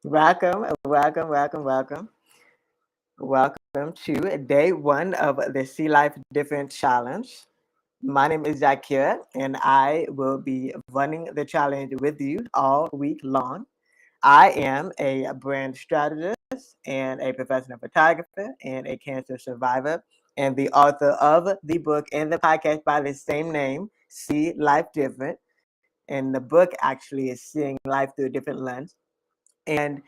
Welcome, welcome, welcome, welcome. Welcome to day one of the See Life Different Challenge. My name is Zakir, and I will be running the challenge with you all week long. I am a brand strategist and a professional photographer and a cancer survivor and the author of the book and the podcast by the same name, See Life Different. And the book actually is Seeing Life Through a Different Lens. And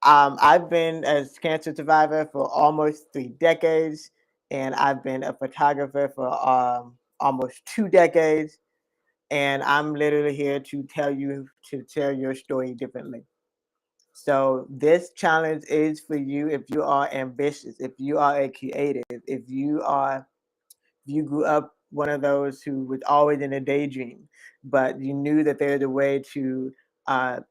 I've been a cancer survivor for almost 3 decades, and I've been a photographer for almost 2 decades. And I'm literally here to tell your story differently. So this challenge is for you if you are ambitious, if you are a creative, if you grew up one of those who was always in a daydream, but you knew that there's a way to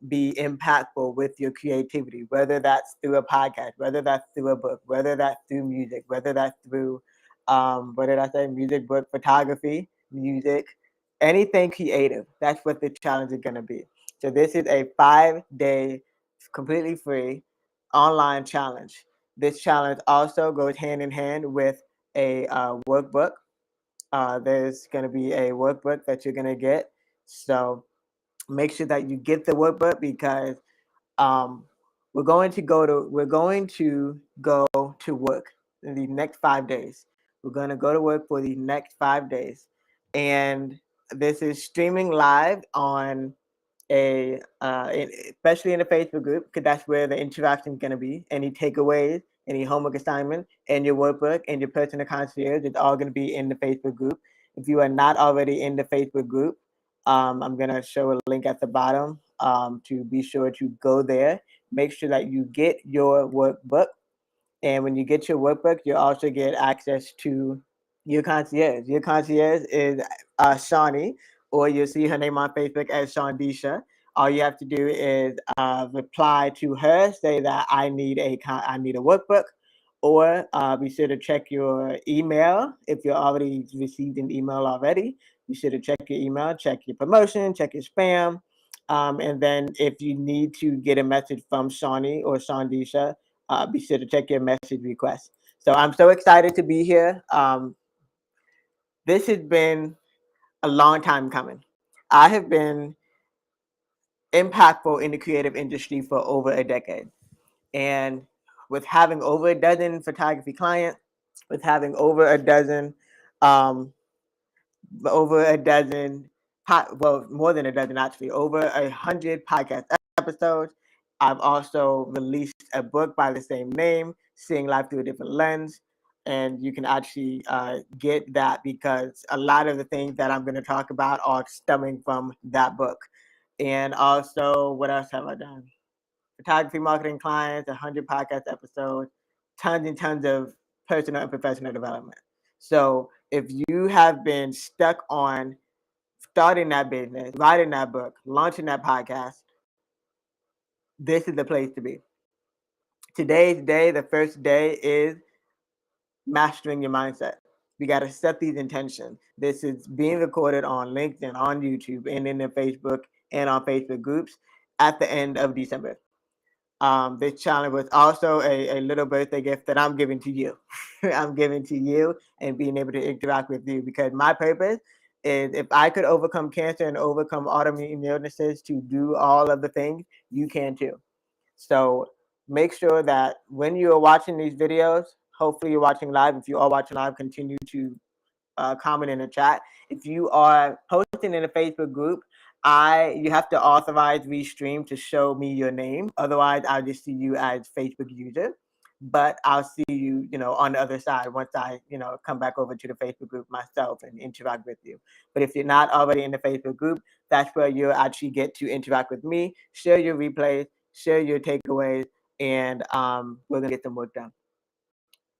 be impactful with your creativity, whether that's through a podcast, whether that's through a book, whether that's through music, whether that's through, what did I say? Music, book, photography, music, anything creative. That's what the challenge is going to be. So this is a 5 day, completely free online challenge. This challenge also goes hand in hand with a workbook. There's going to be a workbook that you're going to get. So make sure that you get the workbook because um, we're going to go to work in the next 5 days. We're going to go to work for the next 5 days, and this is streaming live on especially in the Facebook group, because that's where the interaction is going to be. Any takeaways, any homework assignment, and your workbook and your personal concierge, it's all going to be in the Facebook group. If you are not already in the Facebook group, I'm going to show a link at the bottom to be sure to go there. Make sure that you get your workbook. And when you get your workbook, you also get access to your concierge. Your concierge is Shawnee, or you'll see her name on Facebook as Shondisha. All you have to do is reply to her, say that I need a workbook, or be sure to check your email if you already received an email already. Be sure to check your email, check your promotion, check your spam, and then if you need to get a message from Shawnee or Shondisha, be sure to check your message request. So I'm so excited to be here. This has been a long time coming. I have been impactful in the creative industry for over a decade. And with having over a dozen photography clients, with having um, over a dozen, well, more than a dozen actually, over 100 podcast episodes. I've also released a book by the same name, Seeing Life Through a Different Lens. And you can actually get that because a lot of the things that I'm going to talk about are stemming from that book. And also, what else have I done? Photography marketing clients, 100 podcast episodes, tons and tons of personal and professional development. So if you have been stuck on starting that business, writing that book, launching that podcast, this is the place to be. Today's day, the first day, is mastering your mindset. We got to set these intentions. This is being recorded on LinkedIn, on YouTube, and in the Facebook and on Facebook groups at the end of December. This challenge was also a little birthday gift that I'm giving to you. I'm giving to you and being able to interact with you because my purpose is if I could overcome cancer and overcome autoimmune illnesses to do all of the things, you can too. So make sure that when you are watching these videos, hopefully you're watching live. If you are watching live, continue to comment in the chat. If you are posting in a Facebook group, you have to authorize Restream to show me your name. Otherwise, I'll just see you as Facebook user. But I'll see you, on the other side once I, come back over to the Facebook group myself and interact with you. But if you're not already in the Facebook group, that's where you'll actually get to interact with me, share your replays, share your takeaways, and we're gonna get them work done.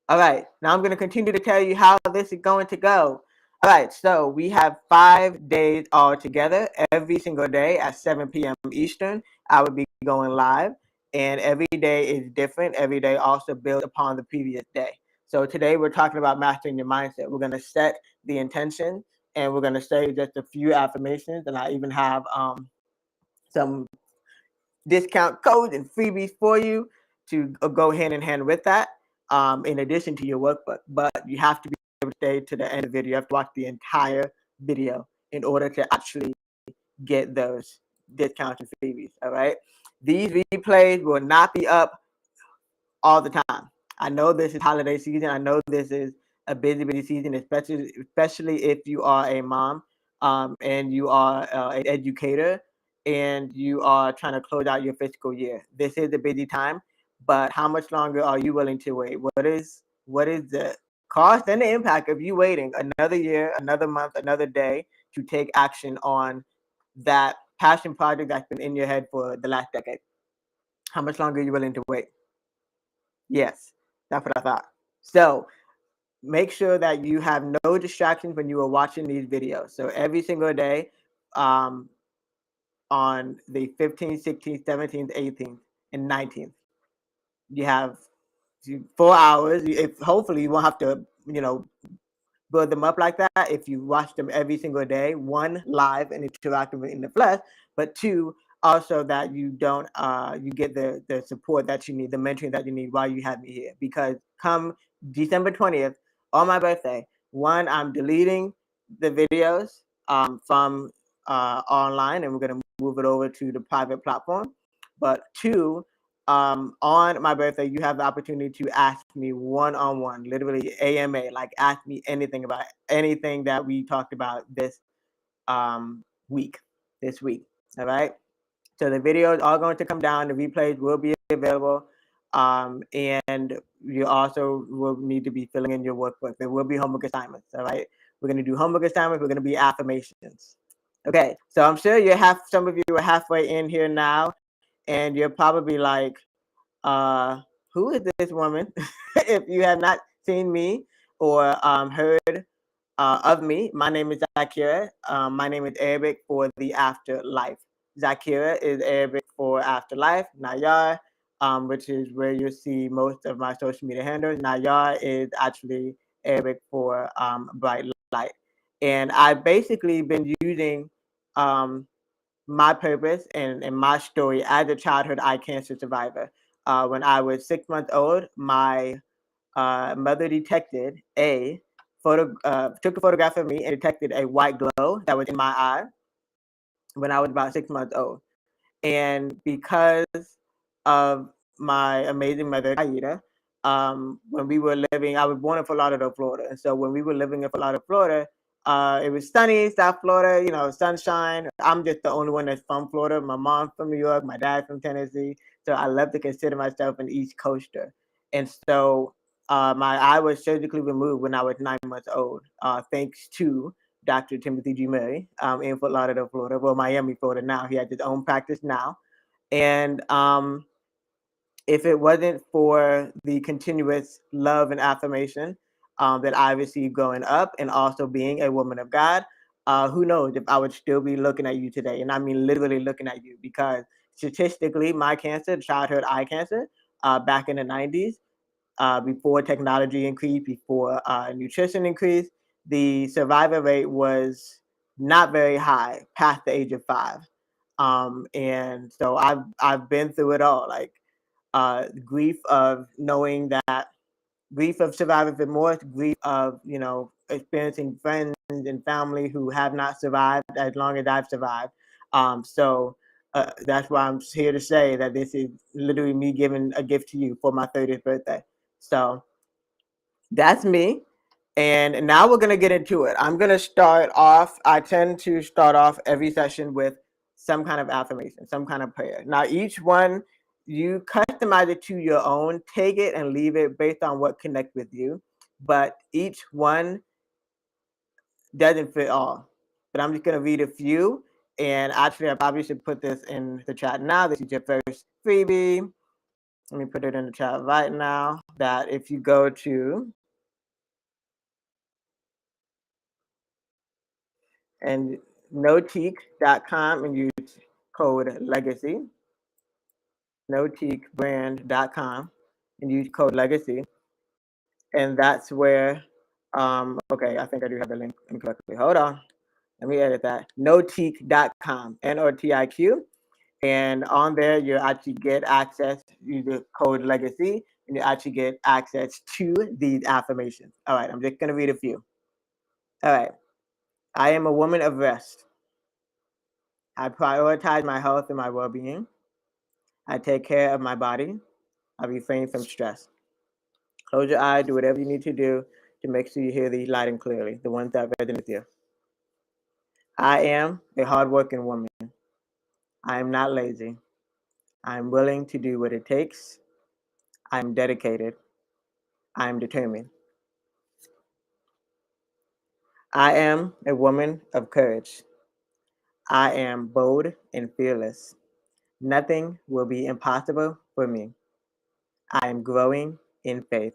All right, now I'm going to continue to tell you how this is going to go. All right, so we have 5 days all together. Every single day at 7 p.m. Eastern, I will be going live, and every day is different. Every day also builds upon the previous day. So today we're talking about mastering your mindset. We're going to set the intention, and we're going to say just a few affirmations, and I even have some discount codes and freebies for you to go hand in hand with that, in addition to your workbook. But you have to be able to stay to the end of the video. You have to watch the entire video in order to actually get those discounts and freebies. All right. These replays will not be up all the time. I know this is holiday season. I know this is a busy season, especially if you are a mom, and you are an educator, and you are trying to close out your fiscal year. This is a busy time, but how much longer are you willing to wait? What is the cost and the impact of you waiting another year, another month, another day to take action on that passion project that's been in your head for the last decade? How much longer are you willing to wait? Yes, that's what I thought. So make sure that you have no distractions when you are watching these videos. So every single day, um, on the 15th, 16th, 17th, 18th, and 19th, you have 4 hours. If hopefully you won't have to, build them up like that if you watch them every single day. One, live and interactive in the flesh, but two, also that you don't you get the support that you need, the mentoring that you need while you have me here. Because come December 20th, on my birthday, one, I'm deleting the videos from online, and we're going to move it over to the private platform. But two, on my birthday, you have the opportunity to ask me one-on-one, literally AMA, like ask me anything about anything that we talked about um, week, this week. All right. So the videos are going to come down. The replays will be available. And you also will need to be filling in your workbook. There will be homework assignments. All right. We're going to do homework assignments. We're going to be affirmations. Okay. So I'm sure some of you are halfway in here now, and you're probably like, who is this woman? If you have not seen me or heard of me, my name is Zakira. My name is Arabic for the afterlife. Zakira is Arabic for afterlife. Nayar, which is where you'll see most of my social media handles. Nayar is actually Arabic for bright light. And I've basically been using my purpose and my story as a childhood eye cancer survivor. When I was 6 months old, my mother detected took a photograph of me and detected a white glow that was in my eye when I was about 6 months old. And because of my amazing mother, Aida, when we were living, I was born in Fort Lauderdale, Florida. And so when we were living in Fort Lauderdale, Florida, it was sunny, South Florida, sunshine. I'm just the only one that's from Florida. My mom's from New York, my dad's from Tennessee. So I love to consider myself an East Coaster. And so my eye was surgically removed when I was 9 months old, thanks to Dr. Timothy G. Murray, in Fort Lauderdale, Florida. Well, Miami, Florida now. He has his own practice now. And if it wasn't for the continuous love and affirmation that I received growing up, and also being a woman of God, who knows if I would still be looking at you today. And I mean literally looking at you, because statistically, my cancer, childhood eye cancer, back in the 90s, before technology increased, before nutrition increased, the survivor rate was not very high past the age of 5. And so I've been through it all, like grief of knowing that, grief of surviving remorse, grief of experiencing friends and family who have not survived as long as I've survived. So that's why I'm here to say that this is literally me giving a gift to you for my 30th birthday. So that's me. And now we're going to get into it. I'm going to start off. I tend to start off every session with some kind of affirmation, some kind of prayer. Now, each one, you customize it to your own. Take it and leave it based on what connects with you. But each one doesn't fit all. But I'm just going to read a few. And actually, I probably should put this in the chat now. This is your first freebie. Let me put it in the chat right now. That if you go to and notique.com and use code legacy, notiquebrand.com and use code legacy, And that's where, okay, I think I do have the link incorrectly. Hold on. Let me edit that. Notiq.com, Notiq. And on there, you actually get access, use the code legacy, and you actually get access to these affirmations. All right, I'm just going to read a few. All right. I am a woman of rest. I prioritize my health and my well being. I take care of my body. I refrain from stress. Close your eyes, do whatever you need to do to make sure you hear these loud and clearly, the ones that resonate with you. I am a hardworking woman. I am not lazy. I am willing to do what it takes. I am dedicated. I am determined. I am a woman of courage. I am bold and fearless. Nothing will be impossible for me. I am growing in faith.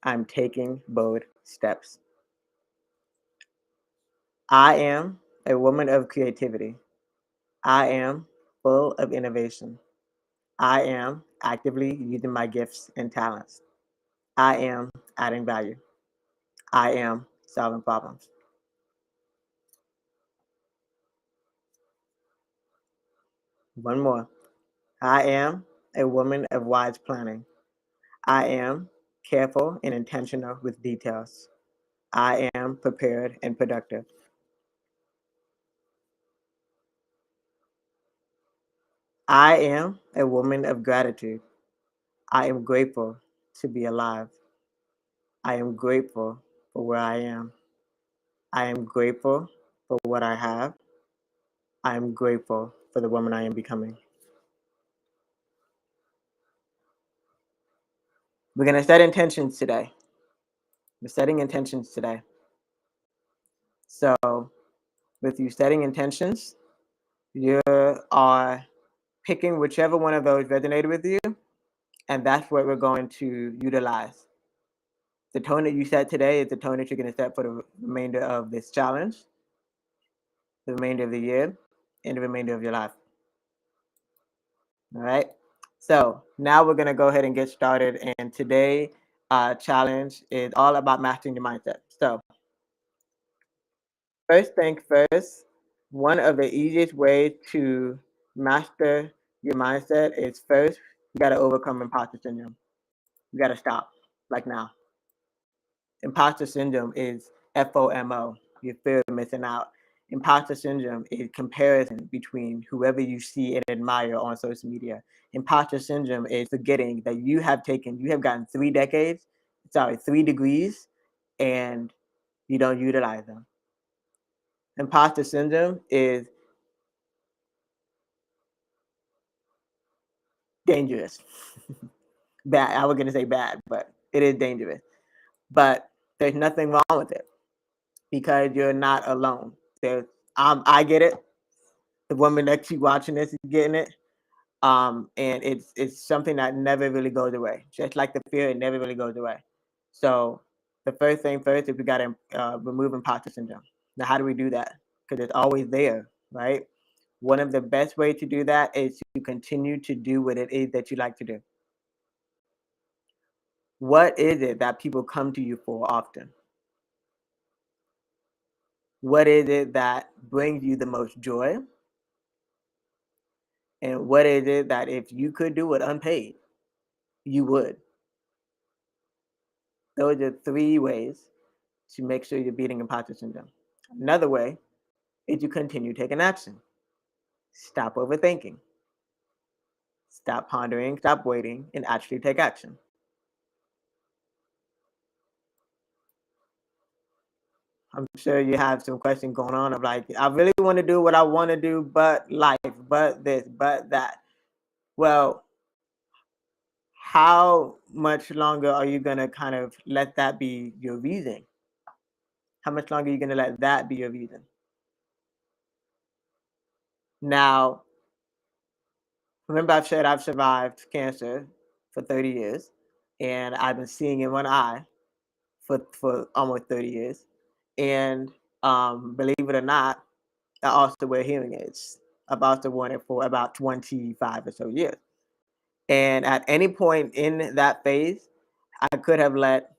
I'm taking bold steps. I am a woman of creativity. I am full of innovation. I am actively using my gifts and talents. I am adding value. I am solving problems. One more. I am a woman of wise planning. I am careful and intentional with details. I am prepared and productive. I am a woman of gratitude. I am grateful to be alive. I am grateful for where I am. I am grateful for what I have. I am grateful for the woman I am becoming. We're going to set intentions today. We're setting intentions today. So, with you setting intentions, you are picking whichever one of those resonated with you, and that's what we're going to utilize. The tone that you set today is the tone that you're going to set for the remainder of this challenge, the remainder of the year, and the remainder of your life. All right. So now we're going to go ahead and get started. And today challenge is all about mastering your mindset. So first thing first, one of the easiest ways to master your mindset is first, you got to overcome imposter syndrome. You got to stop, like now. Imposter syndrome is FOMO, you fear of missing out. Imposter syndrome is comparison between whoever you see and admire on social media. Imposter syndrome is forgetting that you have gotten 3 degrees, and you don't utilize them. Imposter syndrome is dangerous. Bad. I was going to say bad, but it is dangerous. But there's nothing wrong with it because you're not alone. I get it. The woman that keep watching this is getting it. And it's something that never really goes away. Just like the fear, it never really goes away. So the first thing first is we got to remove imposter syndrome. Now, how do we do that? Because it's always there, right? One of the best ways to do that is to continue to do what it is that you like to do. What is it that people come to you for often? What is it that brings you the most joy? And what is it that if you could do it unpaid, you would? Those are 3 ways to make sure you're beating imposter syndrome. Another way is to continue taking action. Stop overthinking. Stop pondering, stop waiting, and actually take action. I'm sure you have some questions going on of like, I really want to do what I want to do, but life, but this, but that. Well, how much longer are you going to kind of let that be your reason? How much longer are you going to let that be your reason? Now, remember I've said I've survived cancer for 30 years, and I've been seeing in one eye for almost 30 years. And believe it or not, I also wear hearing aids. I've also worn it for about 25 or so years. And at any point in that phase, I could have let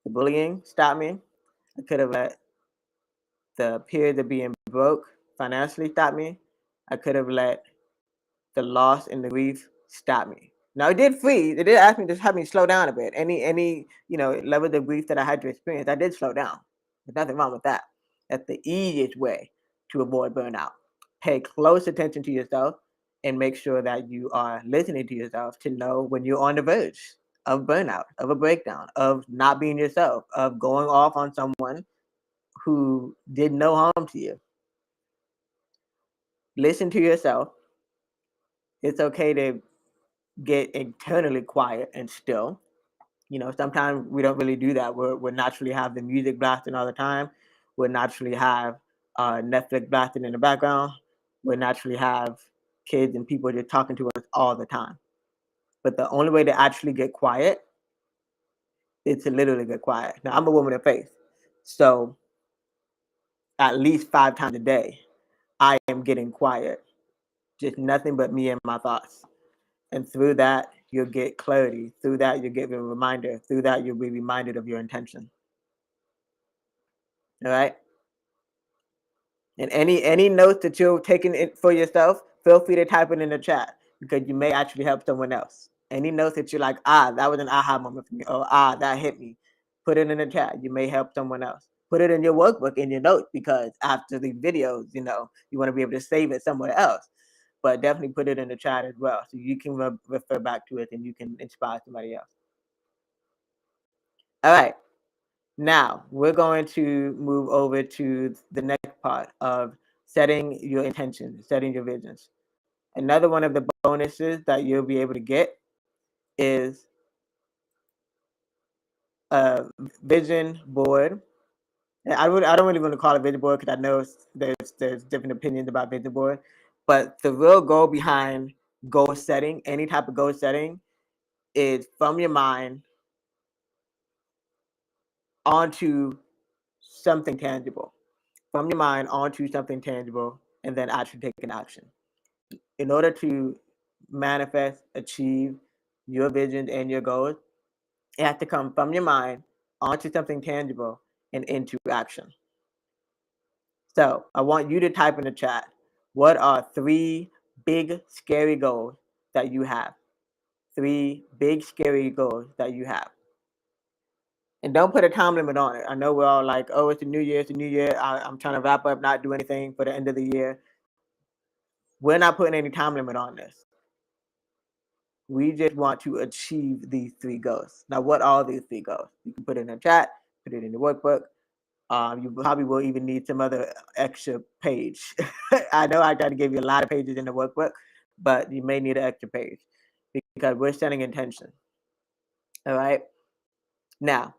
the bullying stop me. I could have let the period of being broke financially stop me. I could have let the loss and the grief stop me. Now it did freeze. It did ask me to have me slow down a bit. Any levels of grief that I had to experience, I did slow down. There's nothing wrong with that. That's the easiest way to avoid burnout. Pay close attention to yourself and make sure that you are listening to yourself to know when you're on the verge of burnout, of a breakdown, of not being yourself, of going off on someone who did no harm to you. Listen to yourself. It's okay to get internally quiet and still. Sometimes we don't really do that. We're naturally have the music blasting all the time. We naturally have Netflix blasting in the background. We naturally have kids and people just talking to us all the time. But the only way to actually get quiet is to literally get quiet. Now, I'm a woman of faith. So at least 5 times a day, I am getting quiet. Just nothing but me and my thoughts. And through that, you'll get clarity. Through that, you'll get a reminder. Through that, you'll be reminded of your intention. All right. And any notes that you're taking it for yourself, feel free to type it in the chat because you may actually help someone else. Any notes that you're like, that was an aha moment for me, or that hit me, put it in the chat. You may help someone else. Put it in your workbook, in your notes, because after the videos, you want to be able to save it somewhere else. But definitely put it in the chat as well, so you can refer back to it and you can inspire somebody else. All right. Now, we're going to move over to the next part of setting your intentions, setting your visions. Another one of the bonuses that you'll be able to get is a vision board. And I don't really want to call it vision board because I know there's different opinions about vision board, but the real goal behind goal setting, any type of goal setting, is from your mind onto something tangible. From your mind onto something tangible, and then actually take an action. In order to manifest, achieve your visions and your goals, it has to come from your mind onto something tangible and into action. So I want you to type in the chat, what are 3 big, scary goals that you have? 3 big, scary goals that you have. And don't put a time limit on it. I know we're all like, oh, it's a new year, I'm trying to wrap up, not do anything for the end of the year. We're not putting any time limit on this. We just want to achieve these 3 goals. Now, what are these 3 goals? You can put it in the chat, put it in the workbook. You probably will even need some other extra page. I know I got to give you a lot of pages in the workbook, but you may need an extra page because we're setting intention. All right. Now,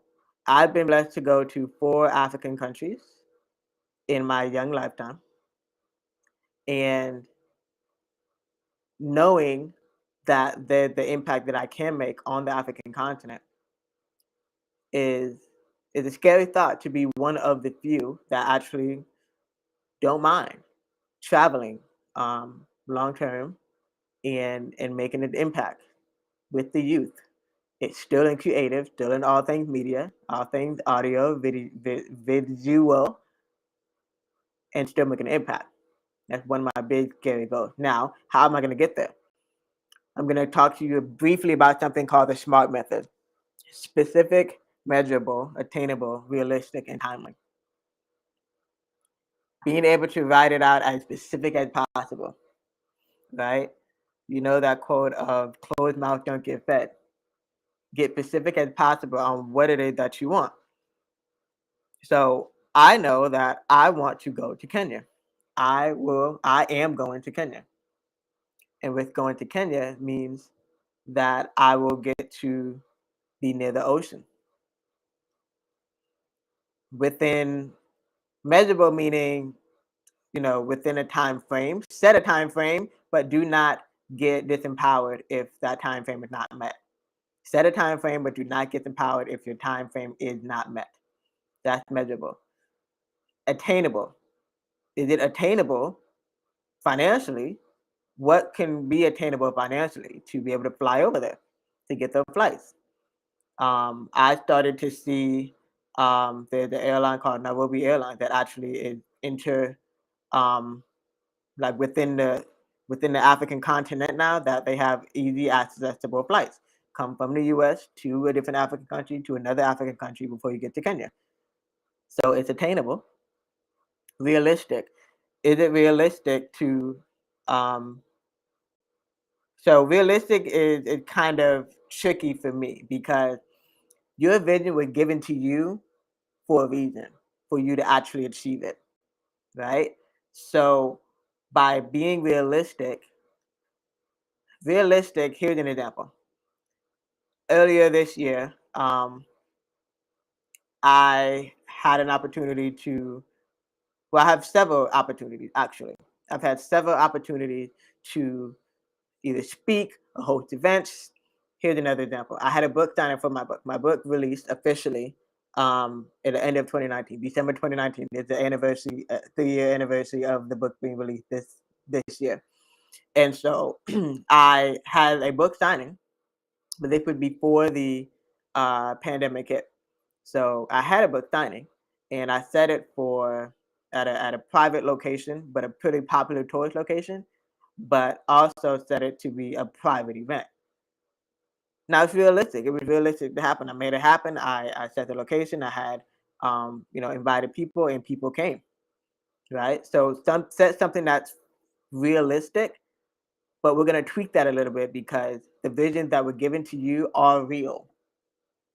I've been blessed to go to 4 African countries in my young lifetime. And knowing that the impact that I can make on the African continent is a scary thought, to be one of the few that actually don't mind traveling long term and making an impact with the youth. It's still in creative, still in all things media, all things audio, visual, and still making an impact. That's one of my big scary goals. Now, how am I going to get there? I'm going to talk to you briefly about something called the SMART method: specific, measurable, attainable, realistic, and timely. Being able to write it out as specific as possible, right? You know that quote of closed mouth don't get fed. Get specific as possible on what it is that you want. So I know that I want to go to Kenya. I am going to Kenya. And with going to Kenya means that I will get to be near the ocean. Within measurable meaning, within a time frame, set a time frame, but do not get disempowered if that time frame is not met. Set a time frame, but do not get empowered if your time frame is not met. That's measurable. Attainable. Is it attainable financially? What can be attainable financially to be able to fly over there, to get those flights? I started to see the airline called Nairobi Airlines that actually is um, like within the African continent now, that they have easy accessible flights. Come from the US to a different African country to another African country before you get to Kenya. So it's attainable, realistic. Is it realistic to um so realistic is kind of tricky for me because your vision was given to you for a reason, for you to actually achieve it, right? So by being realistic, here's an example. Earlier this year, I had an opportunity to, well, I have several opportunities actually. I've had several opportunities to either speak or host events. Here's another example. I had a book signing for my book. My book released officially at the end of 2019. December 2019 is the anniversary, 3-year anniversary of the book being released this year. And so I had a book signing, but this was before the pandemic hit. So I had a book signing, and I set it for at a private location, but a pretty popular tourist location, but also set it to be a private event. Now it's realistic. It was realistic to happen. I made it happen. I set the location. I had invited people, and people came. Right. So set something that's realistic, but we're gonna tweak that a little bit because the visions that were given to you are real.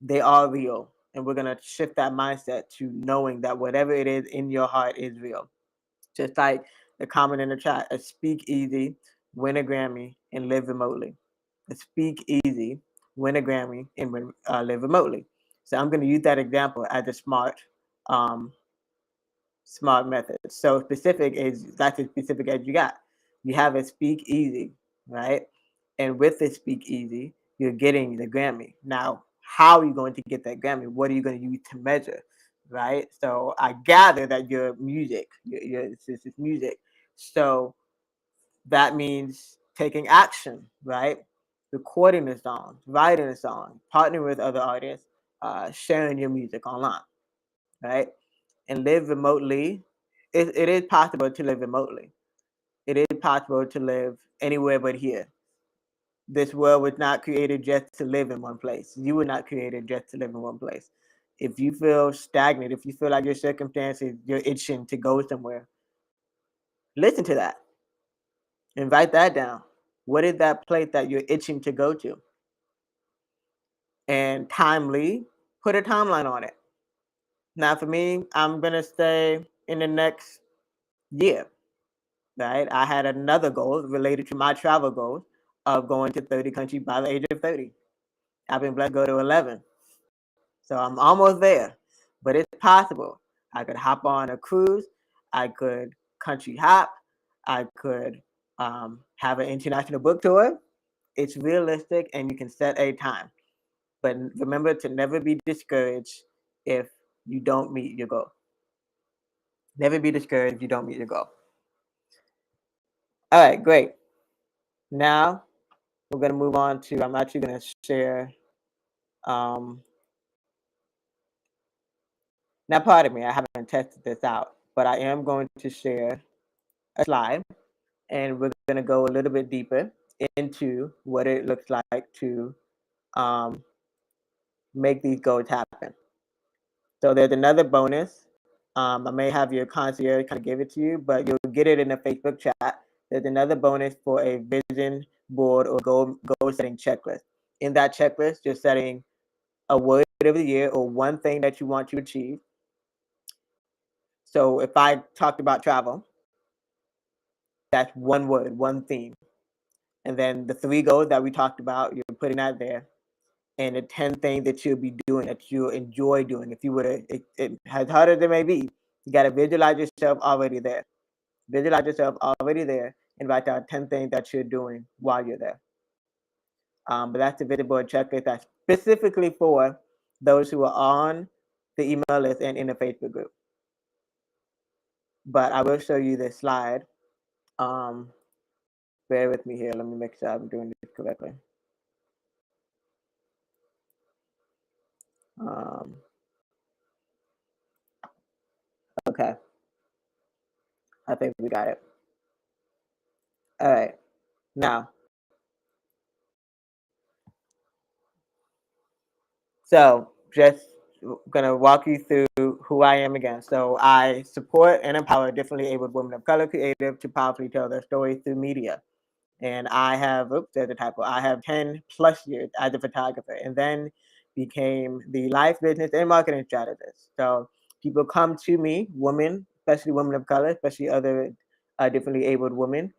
They are real. And we're gonna shift that mindset to knowing that whatever it is in your heart is real. Just like the comment in the chat, a speak easy, win a Grammy, and live remotely. A speak easy, win a Grammy, and live remotely. So I'm gonna use that example as a um, smart method. So specific is that's as specific as you got. You have a speak easy, right? And with the speak easy, you're getting the Grammy. Now, how are you going to get that Grammy? What are you going to use to measure, right? So I gather that your music, it's music. So that means taking action, right? Recording a song, writing a song, partnering with other artists, sharing your music online, right? And live remotely. It is possible to live remotely. It is possible to live anywhere but here. This world was not created just to live in one place. You were not created just to live in one place. If you feel stagnant, if you feel like your circumstances, you're itching to go somewhere, listen to that and write that down. What is that place that you're itching to go to? And timely, put a timeline on it. Now, for me, I'm going to stay in the next year, right? I had another goal related to my travel goals of going to 30 countries by the age of 30. I've been blessed to go to 11. So I'm almost there, but it's possible. I could hop on a cruise. I could country hop. I could have an international book tour. It's realistic and you can set a time. But remember to never be discouraged if you don't meet your goal. Never be discouraged if you don't meet your goal. All right, great. Now we're going to move on to, I'm actually going to share. Um, now, pardon me, I haven't tested this out, but I am going to share a slide and we're going to go a little bit deeper into what it looks like to um, make these goals happen. So there's another bonus. I may have your concierge kind of give it to you, but you'll get it in the Facebook chat. There's another bonus for a vision board or goal setting checklist. In that checklist, you're setting a word of the year or one thing that you want to achieve. So if I talked about travel, that's one word, one theme. And then the 3 goals that we talked about, you're putting that there. And the 10 things that you'll be doing that you'll enjoy doing. If you were to, as hard as it may be, you got to visualize yourself already there. Visualize yourself already there and write down 10 things that you're doing while you're there. But that's the vision board checklist that's specifically for those who are on the email list and in the Facebook group. But I will show you this slide. Bear with me here. Let me make sure I'm doing this correctly. Um, okay, I think we got it. All right, now, so just gonna walk you through who I am again. So I support and empower differently abled women of color creative to powerfully tell their stories through media. And I have, oops, there's a typo. I have 10 plus years as a photographer and then became the life business and marketing strategist. So people come to me, women, especially women of color, especially other differently abled women,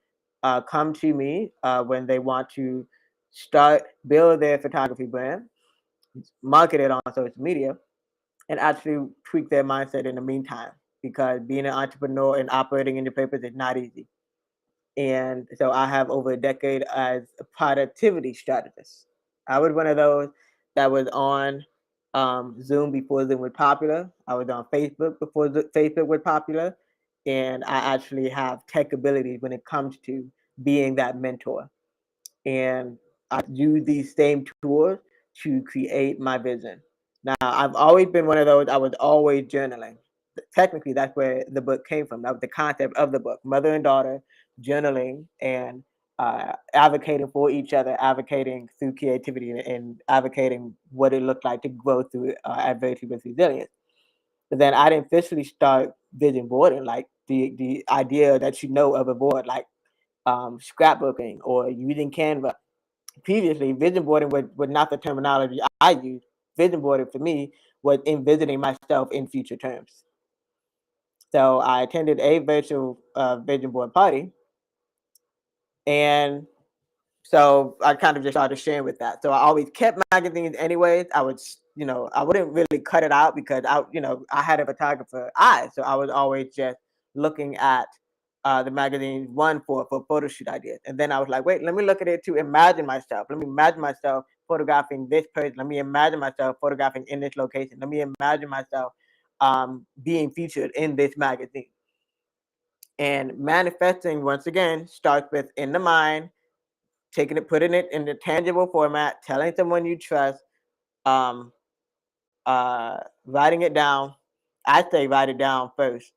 come to me when they want to start, build their photography brand, market it on social media, and actually tweak their mindset in the meantime. Because being an entrepreneur and operating in the papers is not easy. And so I have over a decade as a productivity strategist. I was one of those that was on Zoom before Zoom was popular. I was on Facebook before Facebook was popular. And I actually have tech abilities when it comes to being that mentor. And I use these same tools to create my vision. Now, I've always been one of those, I was always journaling. Technically, that's where the book came from. That was the concept of the book, mother and daughter journaling and advocating for each other, advocating through creativity and advocating what it looked like to grow through adversity with resilience. But then I didn't officially start vision boarding, like the idea that you know of a board, like scrapbooking or using Canva. Previously, vision boarding was not the terminology I used. Vision boarding for me was envisioning myself in future terms. So I attended a virtual vision board party, and so I kind of just started sharing with that. So I always kept magazines anyways. I would, I wouldn't really cut it out because I had a photographer eye. So I was always just looking at the magazine one for photo shoot ideas. And then I was like, wait, let me look at it to imagine myself. Let me imagine myself photographing this person. Let me imagine myself photographing in this location. Let me imagine myself being featured in this magazine. And manifesting, once again, starts with in the mind, taking it, putting it in the tangible format, telling someone you trust, um, writing it down. I say write it down first,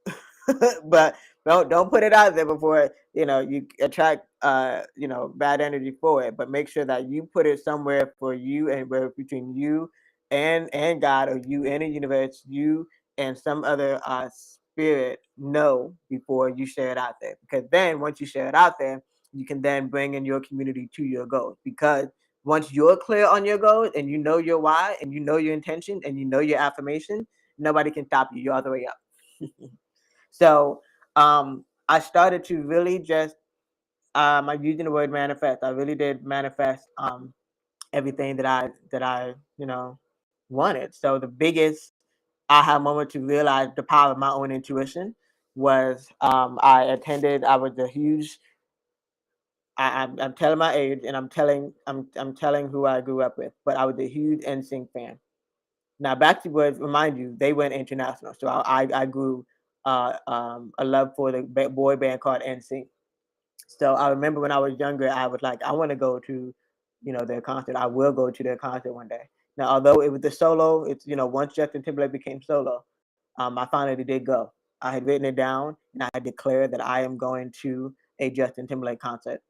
but don't put it out there before you attract bad energy for it. But make sure that you put it somewhere for you and where between you and God, or you and the universe, you and some other spirit know before you share it out there. Because then once you share it out there, you can then bring in your community to your goals. Because once you're clear on your goals and you know your why and you know your intention and you know your affirmation, nobody can stop you. You're all the way up. So I started to really just I'm using the word manifest. I really did manifest everything that I wanted. So the biggest aha moment to realize the power of my own intuition was I was a huge I'm telling my age and I'm telling who I grew up with, but I was a huge NSYNC fan. Now, Backstreet Boys, remind you, they went international, so I grew a love for the boy band called NSYNC. So I remember when I was younger, I was like, I want to go to, their concert. I will go to their concert one day. Now, although it was the solo, it's once Justin Timberlake became solo, I finally did go. I had written it down and I declared that I am going to a Justin Timberlake concert.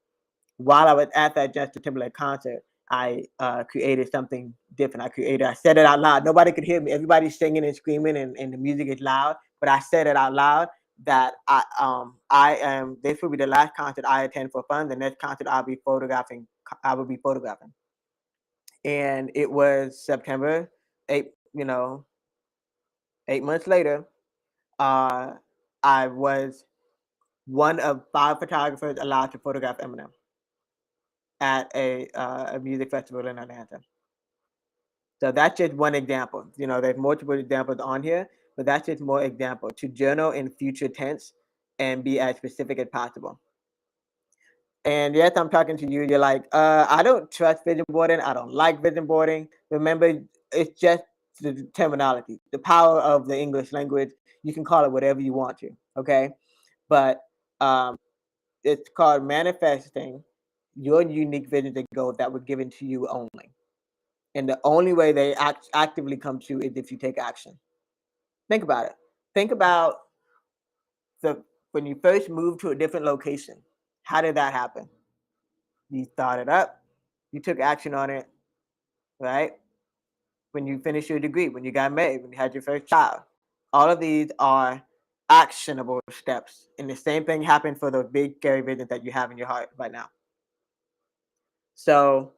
While I was at that Justin Timberlake concert, I created something different. I said it out loud. Nobody could hear me. Everybody's singing and screaming, and the music is loud. But I said it out loud that I am. This will be the last concert I attend for fun. The next concert I'll be photographing. I will be photographing. And it was September 8. 8 months later, uh, I was one of 5 photographers allowed to photograph Eminem at a music festival in Atlanta. So that's just one example. There's multiple examples on here, but that's just more example to journal in future tense and be as specific as possible. And yes, I'm talking to you. You're like, I don't trust vision boarding. I don't like vision boarding. Remember, it's just the terminology, the power of the English language. You can call it whatever you want to. Okay, but um, it's called manifesting your unique visions and goals that were given to you only. And the only way they actively come true is if you take action. Think about it. Think about the when you first moved to a different location. How did that happen? You thought it up, you took action on it, right? When you finished your degree, when you got married, when you had your first child. All of these are actionable steps. And the same thing happened for those big, scary visions that you have in your heart right now. So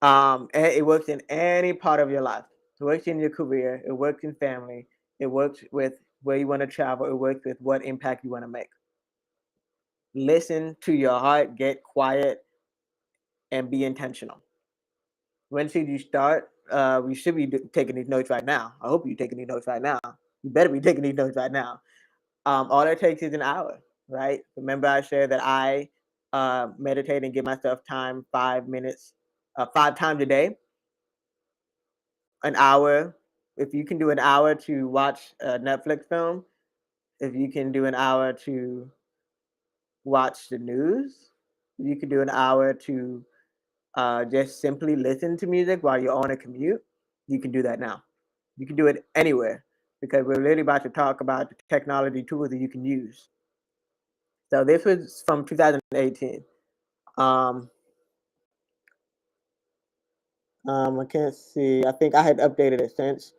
it works in any part of your life. It works in your career. It works in family. It works with where you want to travel. It works with what impact you want to make. Listen to your heart, get quiet, and be intentional. When should you start? We should be taking these notes right now. I hope you're taking these notes right now. You better be taking these notes right now. All it takes is an hour, right? Remember, I shared that I meditate and give myself time, 5 minutes, 5 times a day, an hour. If you can do an hour to watch a Netflix film, if you can do an hour to watch the news, you can do an hour to just simply listen to music while you're on a commute, you can do that now. You can do it anywhere because we're really about to talk about the technology tools that you can use. So this was from 2018. Um, I can't see. I think I had updated it since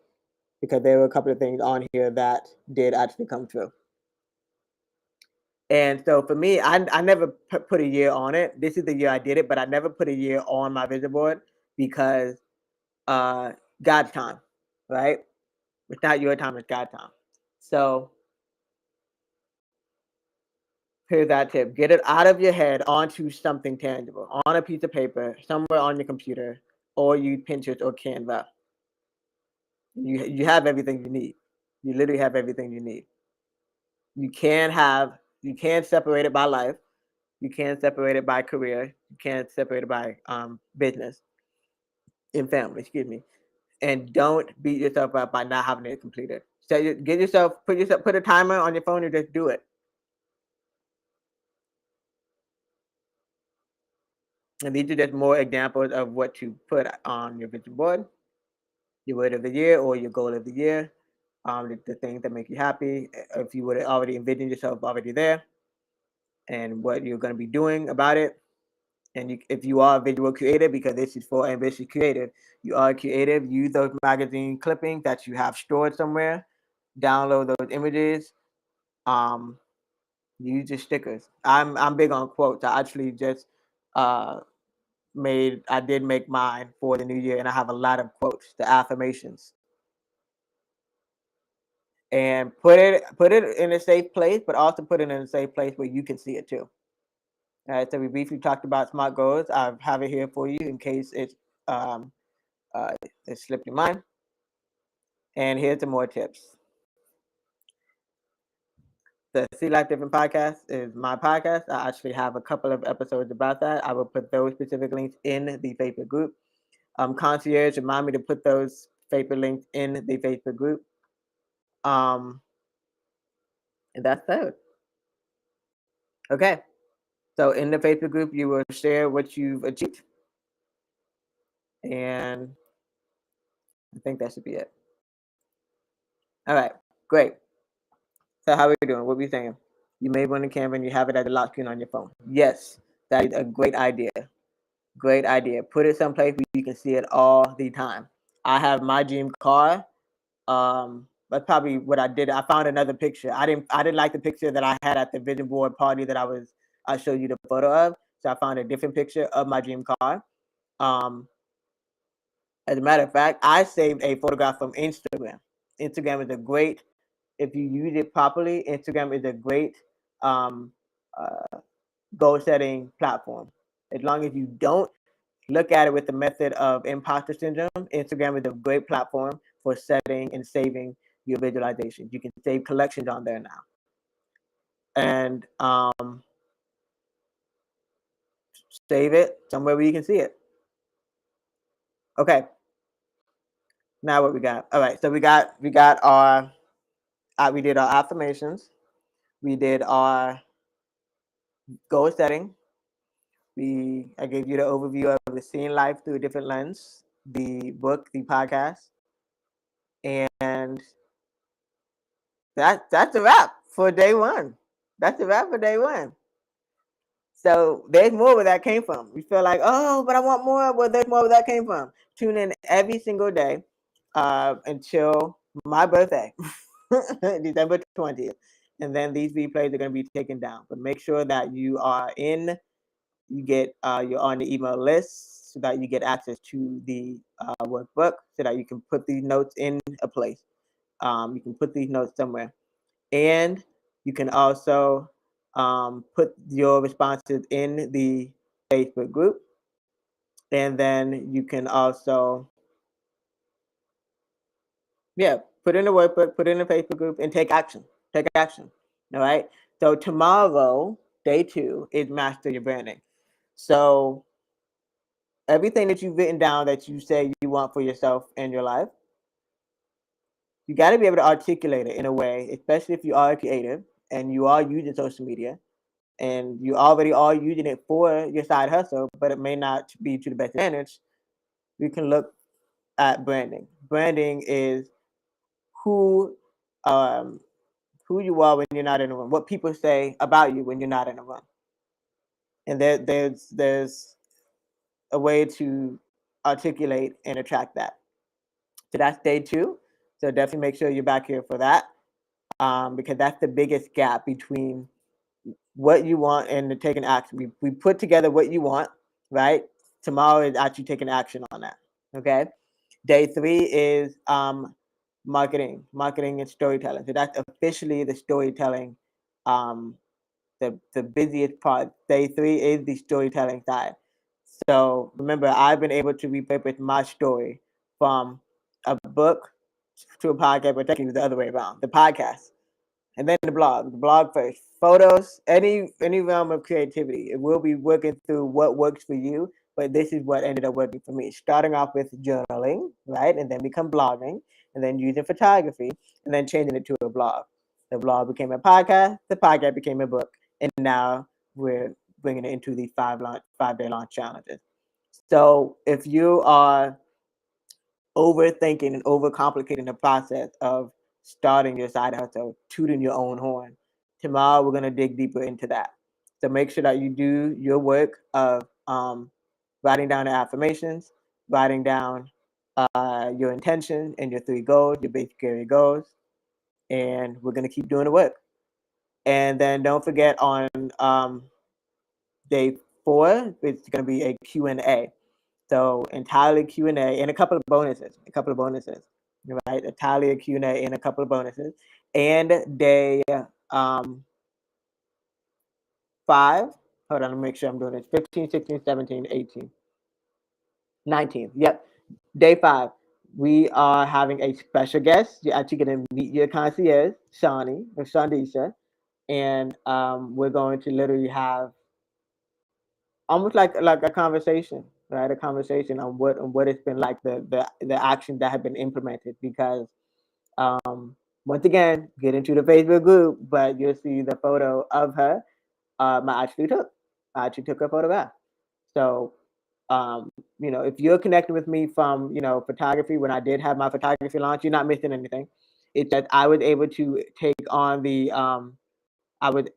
because there were a couple of things on here that did actually come true. And so for me, I never put a year on it. This is the year I did it, but I never put a year on my vision board because uh, God's time, right? It's not your time, it's God's time. So here's that tip. Get it out of your head onto something tangible, on a piece of paper, somewhere on your computer, or use Pinterest or Canva. You have everything you need. You literally have everything you need. You can't separate it by life. You can't separate it by career. You can't separate it by business and family, excuse me. And don't beat yourself up by not having it completed. So put a timer on your phone and just do it. And these are just more examples of what to put on your vision board, your word of the year or your goal of the year, the things that make you happy. If you would already envision yourself already there and what you're going to be doing about it. And if you are a visual creator, because this is for ambitious creative, you are creative, use those magazine clippings that you have stored somewhere, download those images, um, use your stickers. I'm big on quotes. I actually just uh, I did make mine for the new year, and I have a lot of quotes, the affirmations. And put it in a safe place, but also put it in a safe place where you can see it too. All right, so we briefly talked about SMART goals. I have it here for you in case um, it slipped your mind. And here's some more tips. The See Life Different podcast is my podcast. I actually have a couple of episodes about that. I will put those specific links in the Facebook group. Concierge, remind me to put those Facebook links in the Facebook group. Um, and that's it. Okay. So in the Facebook group, you will share what you've achieved. And I think that should be it. All right. Great. So how are we doing? What are we saying? You made one in Canva and you have it as a lock screen on your phone. Yes, that is a great idea. Great idea. Put it someplace where you can see it all the time. I have my dream car. That's probably what I did. I found another picture. I didn't like the picture that I had at the vision board party that I showed you the photo of. So I found a different picture of my dream car. Um, as a matter of fact, I saved a photograph from Instagram. Instagram is a great, if you use it properly, Instagram is a great um, uh, goal setting platform. As long as you don't look at it with the method of imposter syndrome, Instagram is a great platform for setting and saving your visualizations. You can save collections on there now. And save it somewhere where you can see it. Okay. Now what we got? All right. So we got our we did our affirmations. We did our goal setting. I gave you the overview of the seeing life through a different lens. the book, the podcast, and that's a wrap for day one. That's a wrap for day one. So there's more where that came from. You feel like, oh, but I want more. Well, there's more where that came from. Tune in every single day until my birthday, December 20th. And then these replays are going to be taken down. But make sure that you are in, you're on the email list so that you get access to the workbook so that you can put these notes in a place. You can put these notes somewhere. And you can also put your responses in the Facebook group. And then you can also, put in the workbook, put in the Facebook group, and take action. Take action. All right. So tomorrow, day 2, is master your branding. So everything that you've written down that you say you want for yourself and your life, you got to be able to articulate it in a way, especially if you are a creative and you are using social media and you already are using it for your side hustle, but it may not be to the best advantage. You can look at branding. Branding is who um, who you are when you're not in a room, what people say about you when you're not in a room, and there's a way to articulate and attract that. So that's day 2. So definitely make sure you're back here for that, because that's the biggest gap between what you want and the taking action. We put together what you want, right? Tomorrow is actually taking action on that. Okay. Day 3 is marketing and storytelling. So that's officially the storytelling, um, the busiest part. Day 3 is the storytelling side. So remember, I've been able to repurpose my story from a book to a podcast, but technically the other way around. The podcast and then the blog first. Photos, any realm of creativity, it will be working through what works for you. But this is what ended up working for me. Starting off with journaling, right, and then become blogging, and then using photography, and then changing it to a blog. The blog became a podcast. The podcast became a book, and now we're bringing it into the 5-day launch challenges. So if you are overthinking and overcomplicating the process of starting your side hustle, tooting your own horn. Tomorrow, we're going to dig deeper into that. So make sure that you do your work of writing down the affirmations, writing down your intention and your 3 goals, your basic area goals, and we're going to keep doing the work. And then don't forget on day 4, it's going to be a Q&A. So entirely Q&A and a couple of bonuses, right? Entirely a Q&A and a couple of bonuses. And day 5, hold on, let me make sure I'm doing this. 15, 16, 17, 18, 19. Yep. Day 5, we are having a special guest. You're actually going to meet your concierge, Shawnee or Shondisha. And we're going to literally have almost like a conversation, right? A conversation on what it's been like, the actions that have been implemented. Because once again, get into the Facebook group, but you'll see the photo of her. I actually took a photograph. So if you're connecting with me from photography, when I did have my photography launch, you're not missing anything. It's that I was able to take on the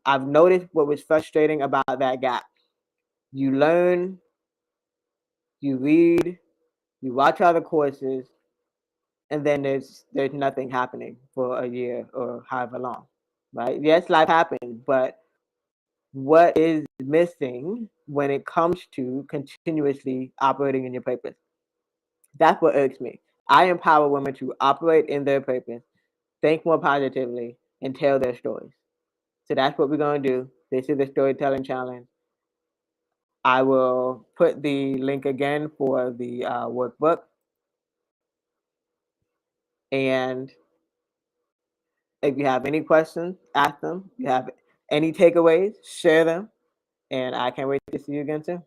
I've noticed what was frustrating about that gap. You learn, you read, you watch other courses, and then there's nothing happening for a year or however long, right? Yes, life happens, but what is missing when it comes to continuously operating in your purpose? That's what irks me. I empower women to operate in their purpose, think more positively, and tell their stories. So that's what we're going to do. This is the storytelling challenge. I will put the link again for the workbook. And if you have any questions, ask them. If you have any takeaways, share them. And I can't wait to see you again soon.